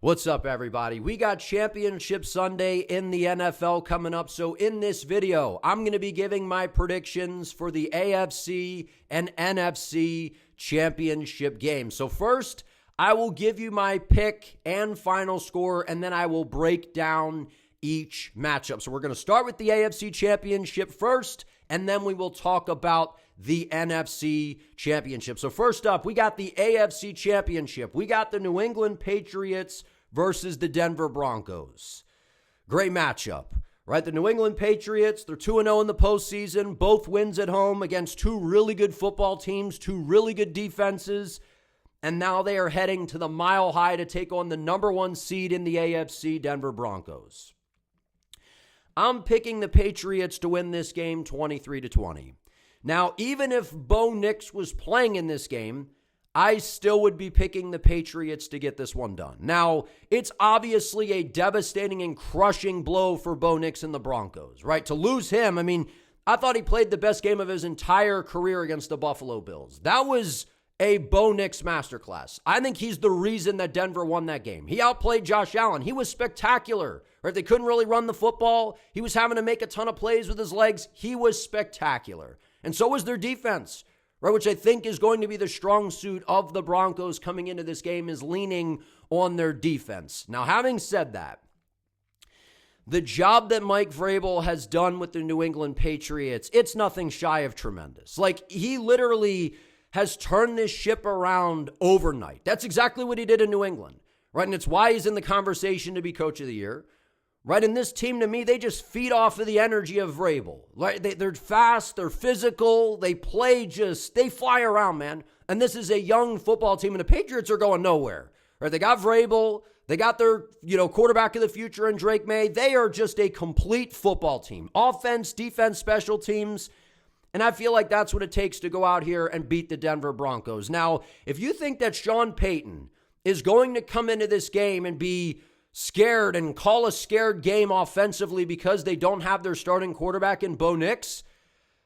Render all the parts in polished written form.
What's up, everybody? We got Championship Sunday in the NFL coming up. So in this video, I'm going to be giving my predictions for the AFC and NFC Championship game. So first, I will give you my pick and final score, and then I will break down each matchup. So we're going to start with the AFC Championship first, and then we will talk about the NFC Championship. So first up, we got the AFC Championship. We got the New England Patriots versus the Denver Broncos. Great matchup, right? The New England Patriots, they're 2-0 in the postseason, both wins at home against two really good football teams, two really good defenses, and now they are heading to the Mile High to take on the number one seed in the AFC, Denver Broncos. I'm picking the Patriots to win this game 23-20. Now, even if Bo Nix was playing in this game, I still would be picking the Patriots to get this one done. Now, it's obviously a devastating and crushing blow for Bo Nix and the Broncos, right? To lose him, I thought he played the best game of his entire career against the Buffalo Bills. That was a Bo Nix masterclass. I think he's the reason that Denver won that game. He outplayed Josh Allen. He was spectacular, right? They couldn't really run the football. He was having to make a ton of plays with his legs. He was spectacular. And so was their defense, right, which I think is going to be the strong suit of the Broncos coming into this game, is leaning on their defense. Now, having said that, the job that Mike Vrabel has done with the New England Patriots, it's nothing shy of tremendous. Like, he literally has turned this ship around overnight. That's exactly what he did in New England, right? And it's why he's in the conversation to be Coach of the Year. Right, and this team, to me, they just feed off of the energy of Vrabel. Right, they're fast, they're physical, they fly around, man. And this is a young football team, and the Patriots are going nowhere. Right, they got Vrabel, they got their quarterback of the future in Drake May. They are just a complete football team, offense, defense, special teams. And I feel like that's what it takes to go out here and beat the Denver Broncos. Now, if you think that Sean Payton is going to come into this game and be scared and call a scared game offensively because they don't have their starting quarterback in Bo Nix,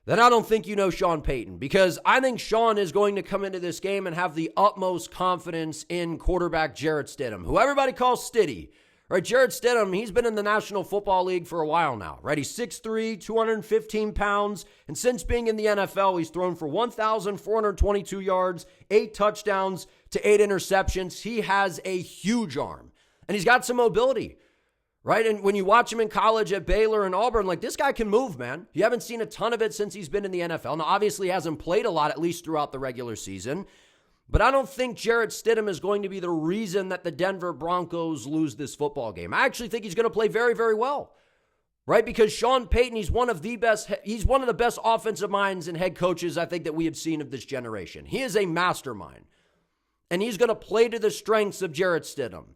then I don't think you know Sean Payton, because I think Sean is going to come into this game and have the utmost confidence in quarterback Jarrett Stidham, who everybody calls Stiddy. Right, Jarrett Stidham, he's been in the National Football League for a while now, right? He's 6'3", 215 pounds, and since being in the NFL, he's thrown for 1,422 yards, 8 touchdowns to 8 interceptions. He has a huge arm. And he's got some mobility, right? And when you watch him in college at Baylor and Auburn, like, this guy can move, man. You haven't seen a ton of it since he's been in the NFL. Now, obviously, he hasn't played a lot, at least throughout the regular season. But I don't think Jarrett Stidham is going to be the reason that the Denver Broncos lose this football game. I actually think he's going to play very, very well, right? Because Sean Payton, he's one of the best offensive minds and head coaches I think that we have seen of this generation. He is a mastermind, and he's going to play to the strengths of Jarrett Stidham.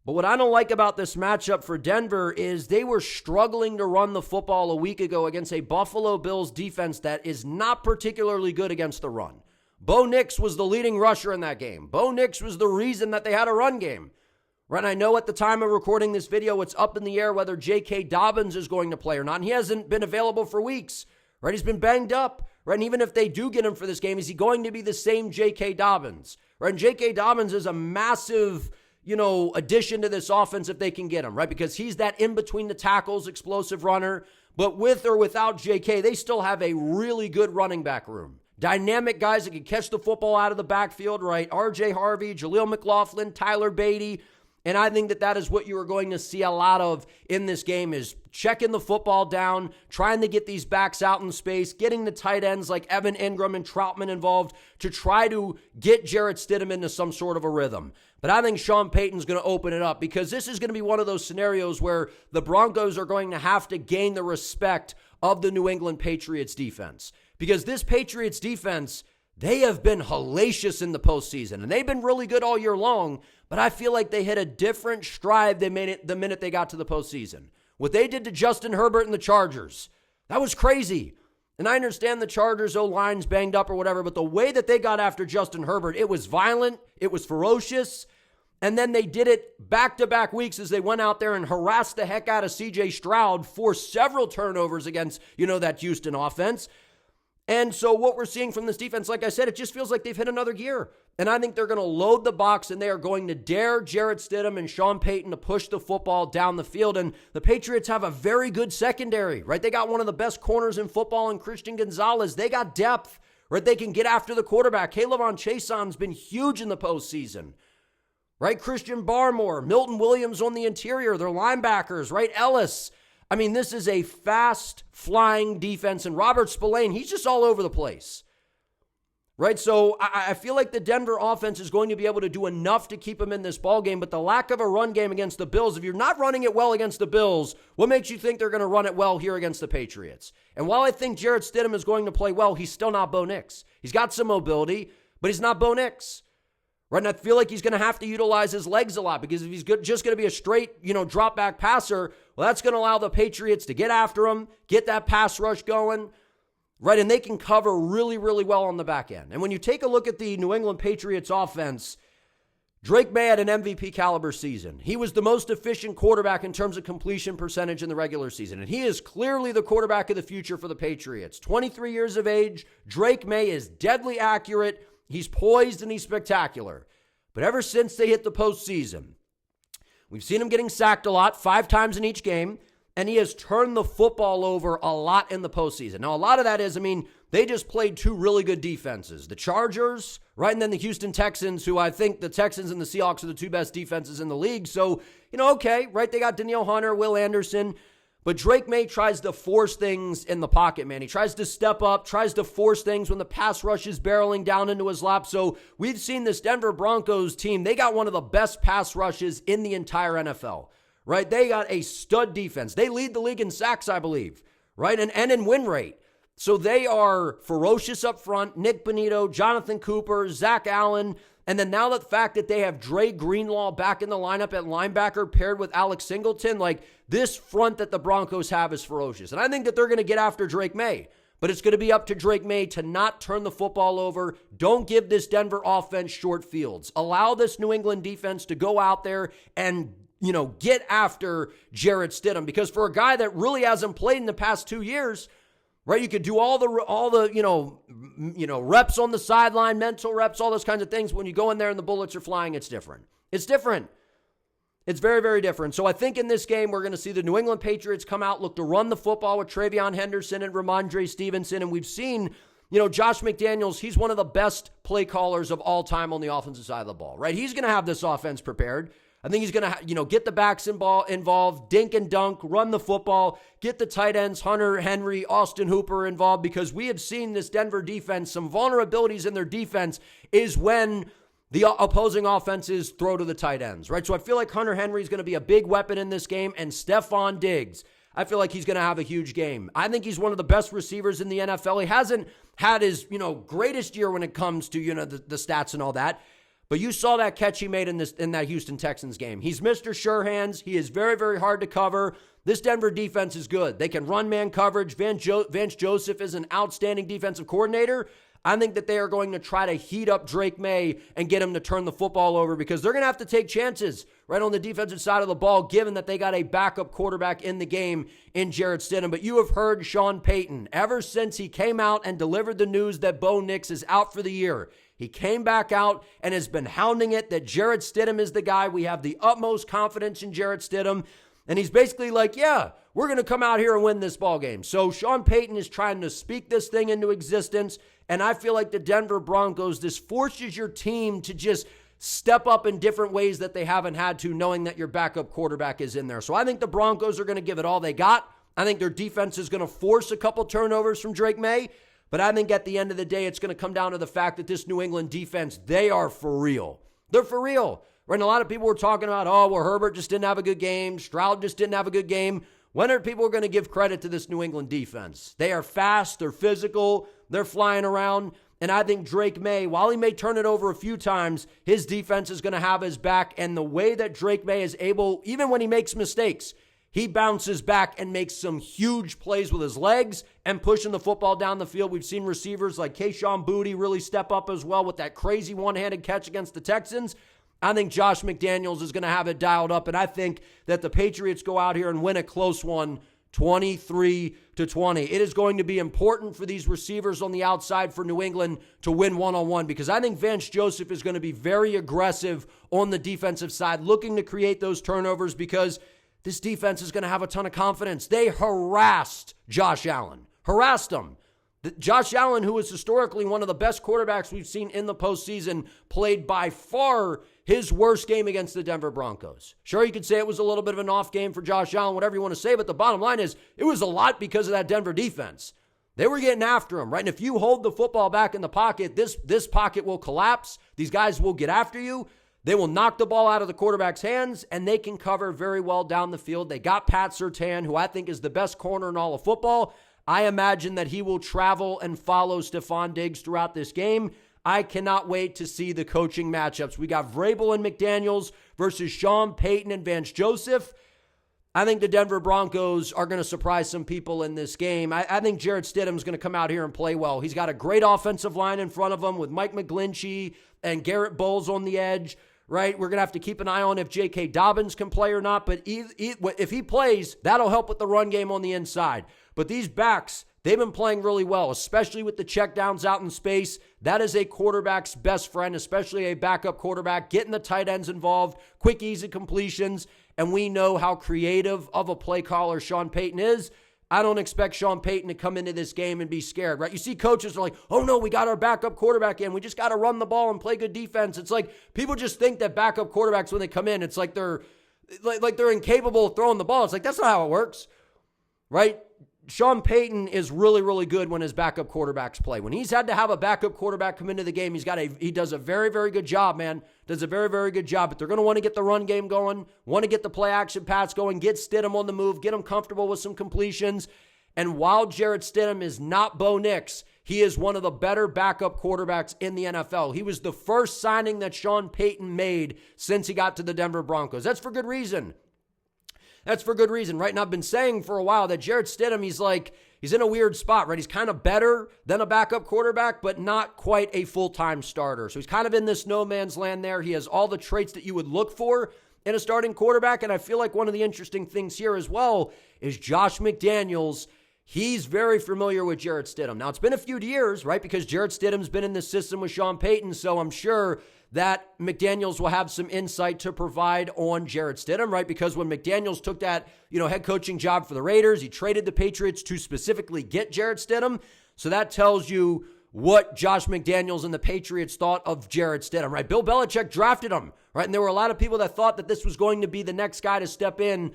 But what I don't like about this matchup for Denver is they were struggling to run the football a week ago against a Buffalo Bills defense that is not particularly good against the run. Bo Nix was the leading rusher in that game. Bo Nix was the reason that they had a run game. Right, I know at the time of recording this video, it's up in the air whether J.K. Dobbins is going to play or not. And he hasn't been available for weeks. Right, he's been banged up. Right, and even if they do get him for this game, is he going to be the same J.K. Dobbins? Right, and J.K. Dobbins is a massive addition to this offense if they can get him, right? Because he's that in-between the tackles explosive runner. But with or without JK, they still have a really good running back room. Dynamic guys that can catch the football out of the backfield, right? R.J. Harvey, Jaleel McLaughlin, Tyler Beatty. And I think that is what you are going to see a lot of in this game, is checking the football down, trying to get these backs out in space, getting the tight ends like Evan Ingram and Troutman involved to try to get Jarrett Stidham into some sort of a rhythm. But I think Sean Payton's going to open it up, because this is going to be one of those scenarios where the Broncos are going to have to gain the respect of the New England Patriots defense. Because this Patriots defense, they have been hellacious in the postseason, and they've been really good all year long, but I feel like they hit a different stride the minute they got to the postseason. What they did to Justin Herbert and the Chargers, that was crazy. And I understand the Chargers' O-line's banged up or whatever, but the way that they got after Justin Herbert, it was violent, it was ferocious, and then they did it back-to-back weeks as they went out there and harassed the heck out of C.J. Stroud for several turnovers against, that Houston offense. And so what we're seeing from this defense, like I said, it just feels like they've hit another gear. And I think they're going to load the box, and they are going to dare Jarrett Stidham and Sean Payton to push the football down the field. And the Patriots have a very good secondary, right? They got one of the best corners in football in Christian Gonzalez. They got depth, right? They can get after the quarterback. Kayvon Chaison's been huge in the postseason, right? Christian Barmore, Milton Williams on the interior, their linebackers, right? Ellis. I mean, this is a fast-flying defense, and Robert Spillane, he's just all over the place, right? So I feel like the Denver offense is going to be able to do enough to keep them in this ballgame, but the lack of a run game against the Bills, if you're not running it well against the Bills, what makes you think they're going to run it well here against the Patriots? And while I think Jarrett Stidham is going to play well, he's still not Bo Nix. He's got some mobility, but he's not Bo Nix. Right, and I feel like he's going to have to utilize his legs a lot, because if he's just going to be a straight, drop back passer, well, that's going to allow the Patriots to get after him, get that pass rush going, right? And they can cover really, really well on the back end. And when you take a look at the New England Patriots offense, Drake May had an MVP caliber season. He was the most efficient quarterback in terms of completion percentage in the regular season, and he is clearly the quarterback of the future for the Patriots. 23 years of age, Drake May is deadly accurate. He's poised and he's spectacular. But ever since they hit the postseason, we've seen him getting sacked a lot, 5 times in each game, and he has turned the football over a lot in the postseason. Now, a lot of that is, they just played 2 really good defenses. The Chargers, right, and then the Houston Texans, who I think the Texans and the Seahawks are the 2 best defenses in the league. So, okay, right, they got Danielle Hunter, Will Anderson. But Drake May tries to force things in the pocket, man. He tries to step up, tries to force things when the pass rush is barreling down into his lap. So we've seen this Denver Broncos team. They got one of the best pass rushes in the entire NFL, right? They got a stud defense. They lead the league in sacks, I believe, right? And in win rate. So they are ferocious up front. Nick Bonito, Jonathan Cooper, Zach Allen. And then now the fact that they have Dre Greenlaw back in the lineup at linebacker paired with Alex Singleton, like this front that the Broncos have is ferocious. And I think that they're going to get after Drake May. But it's going to be up to Drake May to not turn the football over. Don't give this Denver offense short fields. Allow this New England defense to go out there and, get after Jarrett Stidham. Because for a guy that really hasn't played in the past 2 years, right, you could do all the reps on the sideline, mental reps, all those kinds of things. When you go in there and the bullets are flying, it's different. It's different. It's very, very different. So I think in this game, we're going to see the New England Patriots come out, look to run the football with Travion Henderson and Ramondre Stevenson. And we've seen, Josh McDaniels, he's one of the best play callers of all time on the offensive side of the ball, right? He's going to have this offense prepared. I think he's going to, get the backs involved, dink and dunk, run the football, get the tight ends, Hunter Henry, Austin Hooper involved, because we have seen this Denver defense, some vulnerabilities in their defense is when the opposing offenses throw to the tight ends, right? So I feel like Hunter Henry is going to be a big weapon in this game, and Stephon Diggs, I feel like he's going to have a huge game. I think he's one of the best receivers in the NFL. He hasn't had his, greatest year when it comes to, the stats and all that. But you saw that catch he made in that Houston Texans game. He's Mr. Sure Hands. He is very, very hard to cover. This Denver defense is good. They can run man coverage. Vance Joseph is an outstanding defensive coordinator. I think that they are going to try to heat up Drake May and get him to turn the football over, because they're going to have to take chances right on the defensive side of the ball, given that they got a backup quarterback in the game in Jarrett Stidham. But you have heard Sean Payton ever since he came out and delivered the news that Bo Nix is out for the year. He came back out and has been hounding it that Jarrett Stidham is the guy. We have the utmost confidence in Jarrett Stidham. And he's basically like, yeah, we're going to come out here and win this ball game. So Sean Payton is trying to speak this thing into existence. And I feel like the Denver Broncos, this forces your team to just step up in different ways that they haven't had to, knowing that your backup quarterback is in there. So I think the Broncos are going to give it all they got. I think their defense is going to force a couple turnovers from Drake May. But I think at the end of the day, it's going to come down to the fact that this New England defense, they are for real. They're for real. Right? And a lot of people were talking about, Herbert just didn't have a good game. Stroud just didn't have a good game. When are people going to give credit to this New England defense? They are fast. They're physical. They're flying around. And I think Drake May, while he may turn it over a few times, his defense is going to have his back. And the way that Drake May is able, even when he makes mistakes, he bounces back and makes some huge plays with his legs and pushing the football down the field. We've seen receivers like Kayshon Boutte really step up as well with that crazy one-handed catch against the Texans. I think Josh McDaniels is going to have it dialed up, and I think that the Patriots go out here and win a close one 23-20. It is going to be important for these receivers on the outside for New England to win one-on-one, because I think Vance Joseph is going to be very aggressive on the defensive side, looking to create those turnovers, because this defense is going to have a ton of confidence. They harassed Josh Allen. Harassed him. Josh Allen, who is historically one of the best quarterbacks we've seen in the postseason, played by far his worst game against the Denver Broncos. Sure, you could say it was a little bit of an off game for Josh Allen, whatever you want to say, but the bottom line is it was a lot because of that Denver defense. They were getting after him, right? And if you hold the football back in the pocket, this pocket will collapse. These guys will get after you. They will knock the ball out of the quarterback's hands, and they can cover very well down the field. They got Pat Surtain, who I think is the best corner in all of football. I imagine that he will travel and follow Stephon Diggs throughout this game. I cannot wait to see the coaching matchups. We got Vrabel and McDaniels versus Sean Payton and Vance Joseph. I think the Denver Broncos are going to surprise some people in this game. I think Jarrett Stidham's going to come out here and play well. He's got a great offensive line in front of him with Mike McGlinchey and Garrett Bowles on the edge, right? We're going to have to keep an eye on if J.K. Dobbins can play or not, but if he plays, that'll help with the run game on the inside. But these backs, they've been playing really well, especially with the checkdowns out in space. That is a quarterback's best friend, especially a backup quarterback, getting the tight ends involved, quick, easy completions, and we know how creative of a play caller Sean Payton is. I don't expect Sean Payton to come into this game and be scared, right? You see coaches are like, oh no, we got our backup quarterback in. We just got to run the ball and play good defense. It's like people just think that backup quarterbacks, when they come in, it's like they're incapable of throwing the ball. It's like, that's not how it works, right? Sean Payton is really, really good when his backup quarterbacks play. When he's had to have a backup quarterback come into the game, he does a very, very good job, man. Does a very, very good job. But they're going to want to get the run game going, want to get the play action pass going, get Stidham on the move, get him comfortable with some completions. And while Jarrett Stidham is not Bo Nix, he is one of the better backup quarterbacks in the NFL. He was the first signing that Sean Payton made since he got to the Denver Broncos. That's for good reason. That's for good reason, right? And I've been saying for a while that Jarrett Stidham, he's in a weird spot, right? He's kind of better than a backup quarterback, but not quite a full-time starter. So he's kind of in this no man's land there. He has all the traits that you would look for in a starting quarterback. And I feel like one of the interesting things here as well is Josh McDaniels. He's very familiar with Jarrett Stidham. Now, it's been a few years, right? Because Jarrett Stidham's been in this system with Sean Payton, so I'm sure that McDaniels will have some insight to provide on Jarrett Stidham, right? Because when McDaniels took that, head coaching job for the Raiders, he traded the Patriots to specifically get Jarrett Stidham. So that tells you what Josh McDaniels and the Patriots thought of Jarrett Stidham, right? Bill Belichick drafted him, right? And there were a lot of people that thought that this was going to be the next guy to step in,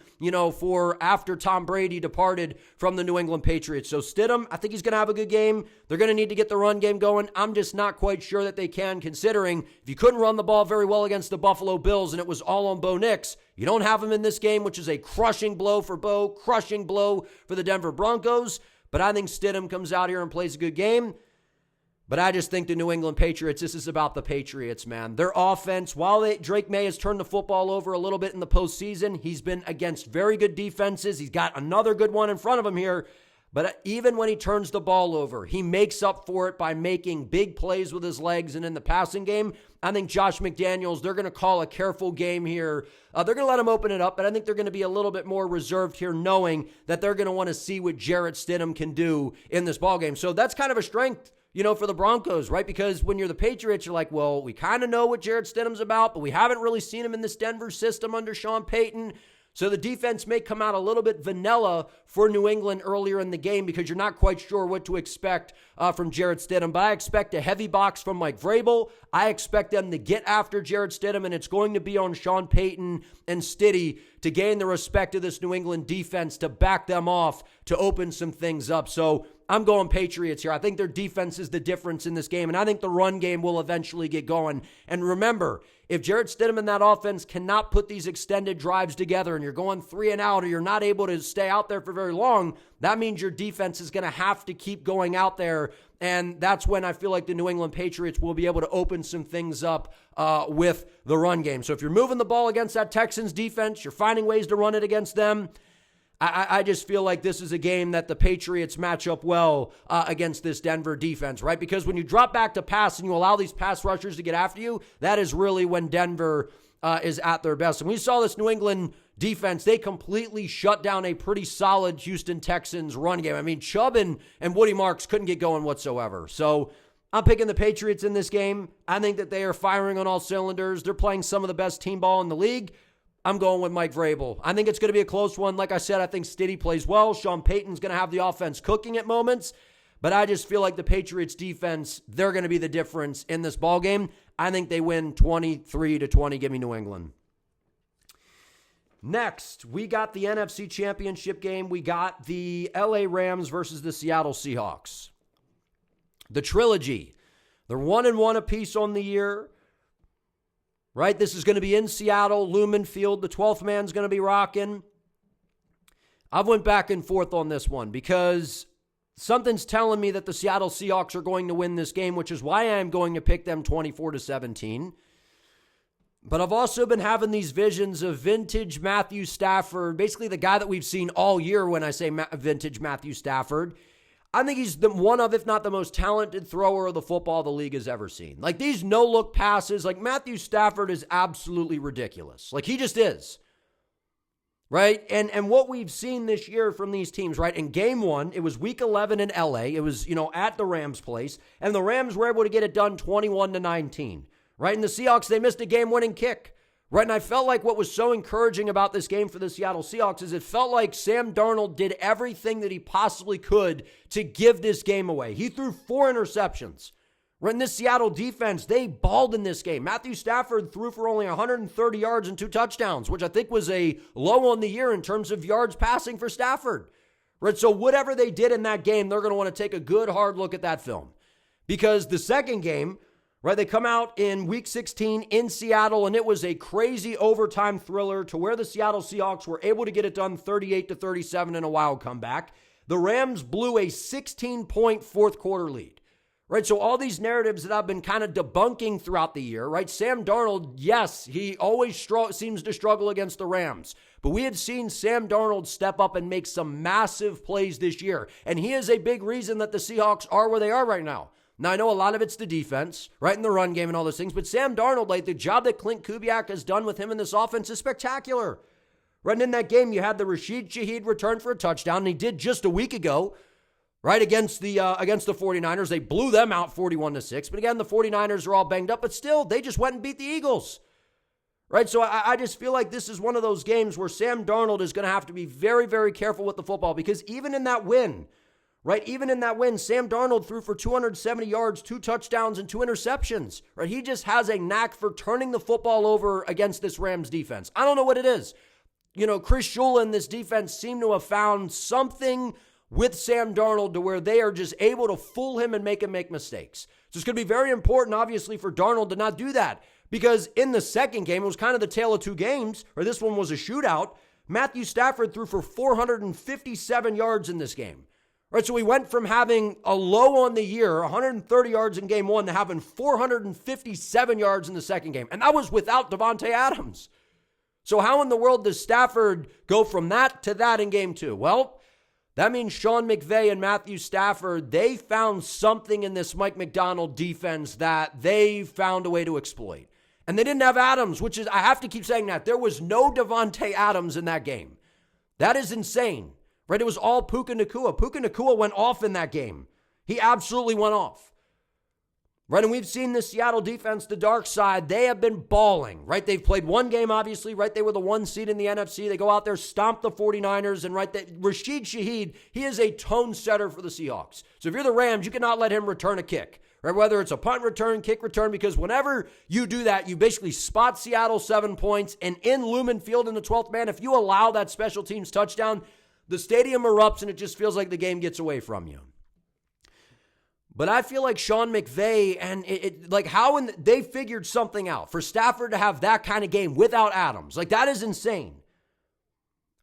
for after Tom Brady departed from the New England Patriots. So Stidham, I think he's going to have a good game. They're going to need to get the run game going. I'm just not quite sure that they can, considering if you couldn't run the ball very well against the Buffalo Bills and it was all on Bo Nix, you don't have him in this game, which is a crushing blow for Bo, crushing blow for the Denver Broncos. But I think Stidham comes out here and plays a good game. But I just think the New England Patriots, this is about the Patriots, man. Their offense, while Drake May has turned the football over a little bit in the postseason, he's been against very good defenses. He's got another good one in front of him here. But even when he turns the ball over, he makes up for it by making big plays with his legs and in the passing game. I think Josh McDaniels, they're going to call a careful game here. They're going to let him open it up, but I think they're going to be a little bit more reserved here, knowing that they're going to want to see what Jarrett Stidham can do in this ballgame. So that's kind of a strength, for the Broncos, right? Because when you're the Patriots, you're like, well, we kind of know what Jarrett Stidham's about, but we haven't really seen him in this Denver system under Sean Payton. So the defense may come out a little bit vanilla for New England earlier in the game because you're not quite sure what to expect from Jarrett Stidham. But I expect a heavy box from Mike Vrabel. I expect them to get after Jarrett Stidham, and it's going to be on Sean Payton and Stiddy to gain the respect of this New England defense, to back them off, to open some things up. So I'm going Patriots here. I think their defense is the difference in this game, and I think the run game will eventually get going. And remember, if Jarrett Stidham and that offense cannot put these extended drives together and you're going 3 and out, or you're not able to stay out there for very long, that means your defense is going to have to keep going out there. And that's when I feel like the New England Patriots will be able to open some things up with the run game. So if you're moving the ball against that Texans defense, you're finding ways to run it against them, I just feel like this is a game that the Patriots match up well against this Denver defense, right? Because when you drop back to pass and you allow these pass rushers to get after you, that is really when Denver is at their best. And we saw this New England defense. They completely shut down a pretty solid Houston Texans run game. I mean, Chubb and Woody Marks couldn't get going whatsoever. So I'm picking the Patriots in this game. I think that they are firing on all cylinders. They're playing some of the best team ball in the league. I'm going with Mike Vrabel. I think it's going to be a close one. Like I said, I think Stiddy plays well. Sean Payton's going to have the offense cooking at moments. But I just feel like the Patriots defense, they're going to be the difference in this ball game. I think they win 23-20. Give me New England. Next, we got the NFC Championship game. We got the LA Rams versus the Seattle Seahawks. The trilogy. They're 1-1 apiece on the year. Right? This is going to be in Seattle, Lumen Field. The 12th man's going to be rocking. I've went back and forth on this one because something's telling me that the Seattle Seahawks are going to win this game, which is why I am going to pick them 24-17. But I've also been having these visions of vintage Matthew Stafford, basically the guy that we've seen all year when I say vintage Matthew Stafford. I think he's one of, if not the most talented thrower of the football the league has ever seen. Like these no-look passes, like Matthew Stafford is absolutely ridiculous. Like he just is. Right? And what we've seen this year from these teams, right? In game one, it was week 11 in LA. It was, at the Rams' place. And the Rams were able to get it done 21-19. Right? And the Seahawks, they missed a game-winning kick. Right? And I felt like what was so encouraging about this game for the Seattle Seahawks is it felt like Sam Darnold did everything that he possibly could to give this game away. He threw 4 interceptions. Right? And this Seattle defense, they balled in this game. Matthew Stafford threw for only 130 yards and 2 touchdowns, which I think was a low on the year in terms of yards passing for Stafford. Right? So whatever they did in that game, they're going to want to take a good hard look at that film. Because the second game, right, they come out in week 16 in Seattle, and it was a crazy overtime thriller to where the Seattle Seahawks were able to get it done 38-37 in a wild comeback. The Rams blew a 16-point fourth quarter lead. Right, so all these narratives that I've been kind of debunking throughout the year, right? Sam Darnold, yes, he always seems to struggle against the Rams. But we had seen Sam Darnold step up and make some massive plays this year. And he is a big reason that the Seahawks are where they are right now. Now, I know a lot of it's the defense, right, in the run game and all those things. But Sam Darnold, like the job that Clint Kubiak has done with him in this offense is spectacular. Right, and in that game, you had the Rashid Shaheed return for a touchdown, and he did just a week ago. Right, against the 49ers. They blew them out 41-6. But again, the 49ers are all banged up. But still, they just went and beat the Eagles. Right, so I just feel like this is one of those games where Sam Darnold is going to have to be very, very careful with the football. Because even in that win, Sam Darnold threw for 270 yards, 2 touchdowns, and 2 interceptions. Right, he just has a knack for turning the football over against this Rams defense. I don't know what it is. Chris Shula and this defense seem to have found something with Sam Darnold to where they are just able to fool him and make him make mistakes. So it's going to be very important, obviously, for Darnold to not do that. Because in the second game, it was kind of the tale of 2 games, or this one was a shootout. Matthew Stafford threw for 457 yards in this game. Right, so we went from having a low on the year, 130 yards in game 1, to having 457 yards in the second game. And that was without Davante Adams. So how in the world does Stafford go from that to that in game 2? Well, that means Sean McVay and Matthew Stafford, they found something in this Mike Macdonald defense that they found a way to exploit. And they didn't have Adams, which is, I have to keep saying that. There was no Davante Adams in that game. That is insane, right? It was all Puka Nacua. Puka Nacua went off in that game. He absolutely went off. Right, and we've seen the Seattle defense, the dark side, they have been balling, right? They've played one game, obviously, right? They were the 1 seed in the NFC. They go out there, stomp the 49ers, and Rashid Shaheed, he is a tone setter for the Seahawks. So if you're the Rams, you cannot let him return a kick, right? Whether it's a punt return, kick return, because whenever you do that, you basically spot Seattle 7 points, and in Lumen Field in the 12th man, if you allow that special teams touchdown, the stadium erupts, and it just feels like the game gets away from you. But I feel like Sean McVay and they figured something out for Stafford to have that kind of game without Adams. Like, that is insane.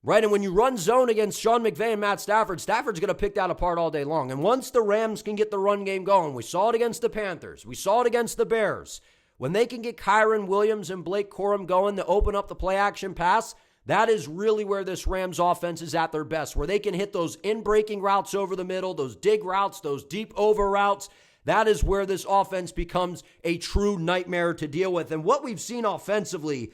Right? And when you run zone against Sean McVay and Matt Stafford, Stafford's going to pick that apart all day long. And once the Rams can get the run game going, we saw it against the Panthers. We saw it against the Bears. When they can get Kyron Williams and Blake Corum going to open up the play action pass, that is really where this Rams offense is at their best, where they can hit those in-breaking routes over the middle, those dig routes, those deep over routes. That is where this offense becomes a true nightmare to deal with. And what we've seen offensively,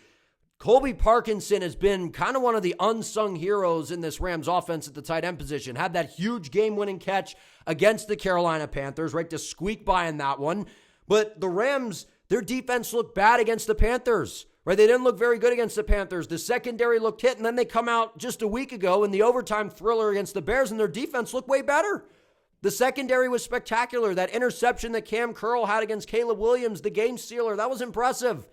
Colby Parkinson has been kind of one of the unsung heroes in this Rams offense at the tight end position. Had that huge game-winning catch against the Carolina Panthers, right, to squeak by in that one. But the Rams, their defense looked bad against the Panthers, right? They didn't look very good against the Panthers. The secondary looked hit, and then they come out just a week ago in the overtime thriller against the Bears, and their defense looked way better. The secondary was spectacular. That interception that Cam Curl had against Caleb Williams, the game sealer, that was impressive.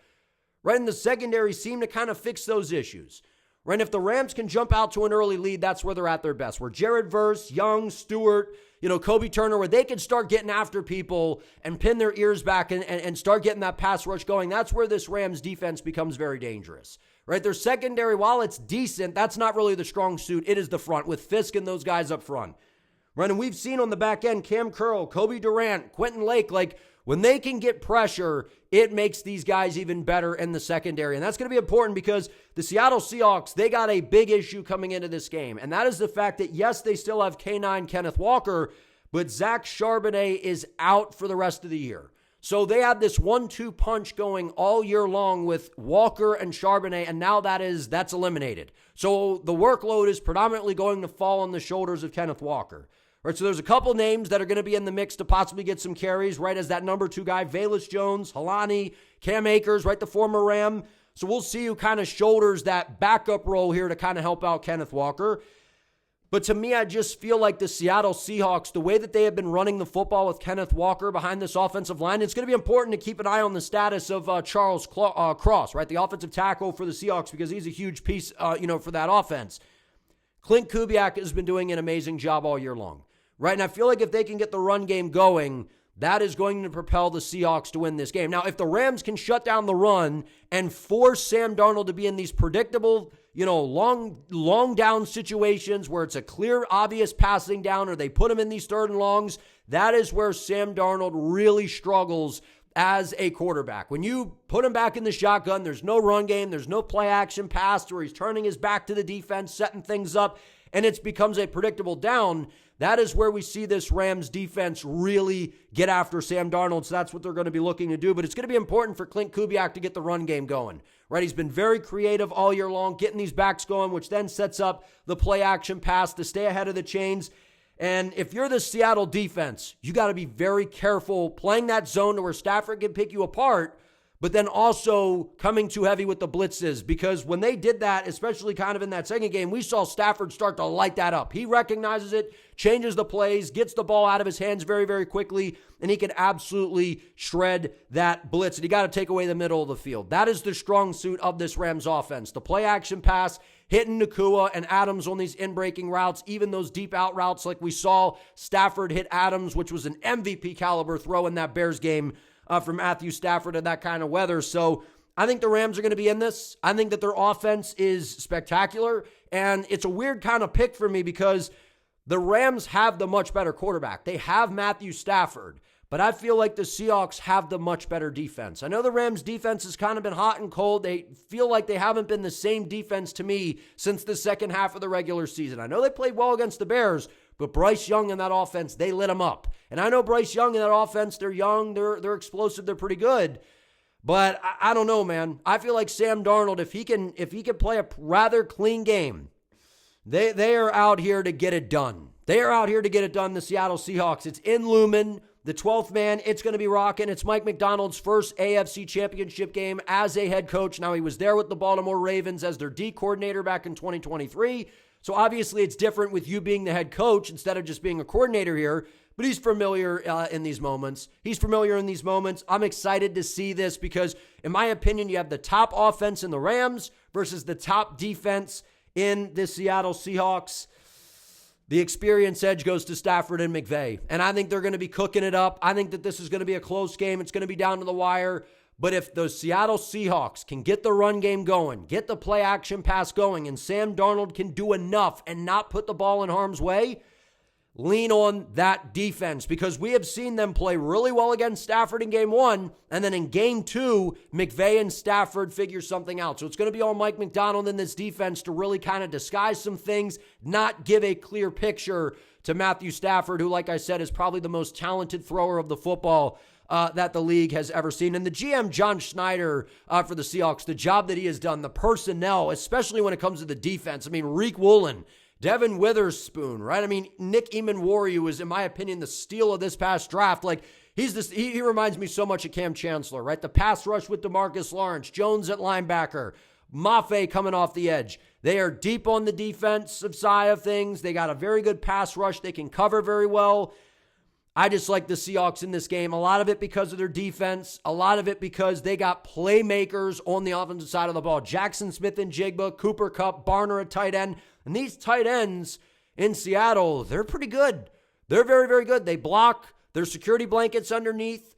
Right, and the secondary seemed to kind of fix those issues. Right, and if the Rams can jump out to an early lead, that's where they're at their best. Where Jared Verse, Young, Stewart, Kobe Turner, where they can start getting after people and pin their ears back and start getting that pass rush going, that's where this Rams defense becomes very dangerous. Right, their secondary, while it's decent, that's not really the strong suit. It is the front with Fisk and those guys up front. Right, and we've seen on the back end, Cam Curl, Kobe Durant, Quentin Lake, when they can get pressure, it makes these guys even better in the secondary. And that's going to be important because the Seattle Seahawks, they got a big issue coming into this game. And that is the fact that, yes, they still have K9 Kenneth Walker, but Zach Charbonnet is out for the rest of the year. So they had this 1-2 punch going all year long with Walker and Charbonnet, and now that's eliminated. So the workload is predominantly going to fall on the shoulders of Kenneth Walker. Right, so there's a couple names that are going to be in the mix to possibly get some carries, right, as that number 2 guy, Velus Jones, Halani, Cam Akers, right, the former Ram. So we'll see who kind of shoulders that backup role here to kind of help out Kenneth Walker. But to me, I just feel like the Seattle Seahawks, the way that they have been running the football with Kenneth Walker behind this offensive line, it's going to be important to keep an eye on the status of Charles Cross, right, the offensive tackle for the Seahawks, because he's a huge piece, for that offense. Clint Kubiak has been doing an amazing job all year long. Right, and I feel like if they can get the run game going, that is going to propel the Seahawks to win this game. Now, if the Rams can shut down the run and force Sam Darnold to be in these predictable, long down situations where it's a clear, obvious passing down, or they put him in these 3rd and longs, that is where Sam Darnold really struggles as a quarterback. When you put him back in the shotgun, there's no run game, there's no play action pass where he's turning his back to the defense, setting things up, and it becomes a predictable down. That is where we see this Rams defense really get after Sam Darnold, so that's what they're going to be looking to do. But it's going to be important for Clint Kubiak to get the run game going, right? He's been very creative all year long, getting these backs going, which then sets up the play-action pass to stay ahead of the chains. And if you're the Seattle defense, you got to be very careful playing that zone to where Stafford can pick you apart, but then also coming too heavy with the blitzes, because when they did that, especially kind of in that second game, we saw Stafford start to light that up. He recognizes it, changes the plays, gets the ball out of his hands very, very quickly, and he can absolutely shred that blitz. And you got to take away the middle of the field. That is the strong suit of this Rams offense. The play action pass, hitting Nakua and Adams on these in-breaking routes, even those deep out routes like we saw Stafford hit Adams, which was an MVP caliber throw in that Bears game from Matthew Stafford in that kind of weather. So I think the Rams are going to be in this. I think that their offense is spectacular, and it's a weird kind of pick for me because the Rams have the much better quarterback. They have Matthew Stafford, but I feel like the Seahawks have the much better defense. I know the Rams defense has kind of been hot and cold. They feel like they haven't been the same defense to me since the second half of the regular season. I know they played well against the Bears, but Bryce Young in that offense, they lit him up. And I know Bryce Young in that offense, they're young, they're explosive, they're pretty good. But I don't know, man. I feel like Sam Darnold, if he can play a rather clean game, they are out here to get it done. They are out here to get it done, the Seattle Seahawks. It's in Lumen, the 12th man. It's going to be rocking. It's Mike Macdonald's first AFC Championship game as a head coach. Now, he was there with the Baltimore Ravens as their D coordinator back in 2023. So obviously it's different with you being the head coach instead of just being a coordinator here, but he's familiar in these moments. I'm excited to see this because, in my opinion, you have the top offense in the Rams versus the top defense in the Seattle Seahawks. The experience edge goes to Stafford and McVay, and I think they're going to be cooking it up. I think that this is going to be a close game. It's going to be down to the wire. But if the Seattle Seahawks can get the run game going, get the play action pass going, and Sam Darnold can do enough and not put the ball in harm's way, lean on that defense, because we have seen them play really well against Stafford in game 1, and then in game 2, McVay and Stafford figure something out. So it's going to be on Mike Macdonald in this defense to really kind of disguise some things, not give a clear picture to Matthew Stafford, who, like I said, is probably the most talented thrower of the football that the league has ever seen. And the GM, John Schneider, for the Seahawks, the job that he has done, the personnel, especially when it comes to the defense. I mean, Reek Woolen, Devin Witherspoon, right? I mean, Nick Eamon-Warrior was, in my opinion, the steal of this past draft. Like, he reminds me so much of Cam Chancellor, right? The pass rush with DeMarcus Lawrence, Jones at linebacker, Mafe coming off the edge. They are deep on the defensive side of things. They got a very good pass rush. They can cover very well. I just like the Seahawks in this game. A lot of it because of their defense. A lot of it because they got playmakers on the offensive side of the ball. Jackson Smith and Jigba, Cooper Kupp, Barner at tight end. And these tight ends in Seattle, they're pretty good. They're very, very good. They block. Their security blankets underneath,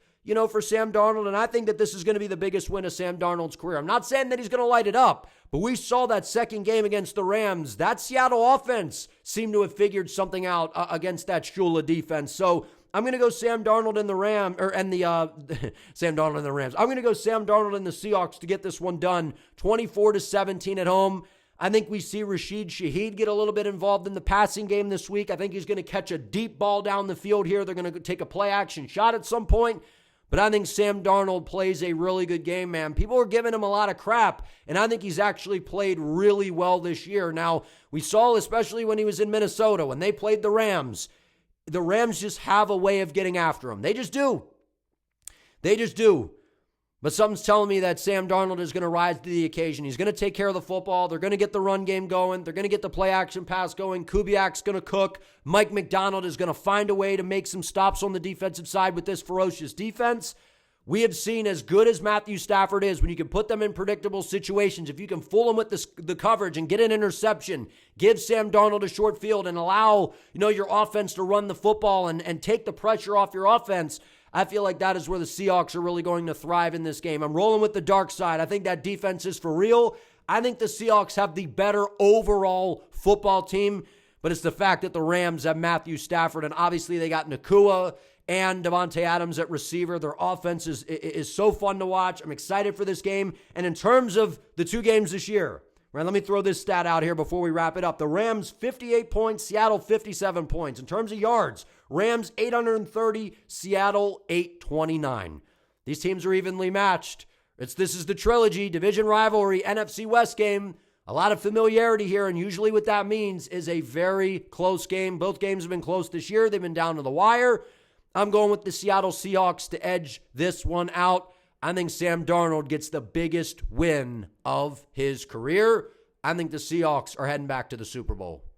for Sam Darnold. And I think that this is going to be the biggest win of Sam Darnold's career. I'm not saying that he's going to light it up, but we saw that second game against the Rams. That Seattle offense seemed to have figured something out against that Shula defense. So I'm going to go Sam Darnold in the Sam Darnold in the Rams. I'm going to go Sam Darnold in the Seahawks to get this one done. 24-17 at home. I think we see Rashid Shaheed get a little bit involved in the passing game this week. I think he's going to catch a deep ball down the field here. They're going to take a play action shot at some point. But I think Sam Darnold plays a really good game, man. People are giving him a lot of crap, and I think he's actually played really well this year. Now, we saw, especially when he was in Minnesota, when they played the Rams just have a way of getting after him. They just do. But something's telling me that Sam Darnold is going to rise to the occasion. He's going to take care of the football. They're going to get the run game going. They're going to get the play action pass going. Kubiak's going to cook. Mike McDonald is going to find a way to make some stops on the defensive side with this ferocious defense. We have seen, as good as Matthew Stafford is, when you can put them in predictable situations, if you can fool them with the coverage and get an interception, give Sam Darnold a short field and allow, your offense to run the football and take the pressure off your offense, I feel like that is where the Seahawks are really going to thrive in this game. I'm rolling with the dark side. I think that defense is for real. I think the Seahawks have the better overall football team, but it's the fact that the Rams have Matthew Stafford, and obviously they got Nakua and Devontae Adams at receiver. Their offense is so fun to watch. I'm excited for this game. And in terms of the two games this year, right, let me throw this stat out here before we wrap it up. The Rams, 58 points, Seattle, 57 points. In terms of yards, Rams, 830, Seattle, 829. These teams are evenly matched. This is the trilogy, division rivalry, NFC West game. A lot of familiarity here, and usually what that means is a very close game. Both games have been close this year. They've been down to the wire. I'm going with the Seattle Seahawks to edge this one out. I think Sam Darnold gets the biggest win of his career. I think the Seahawks are heading back to the Super Bowl.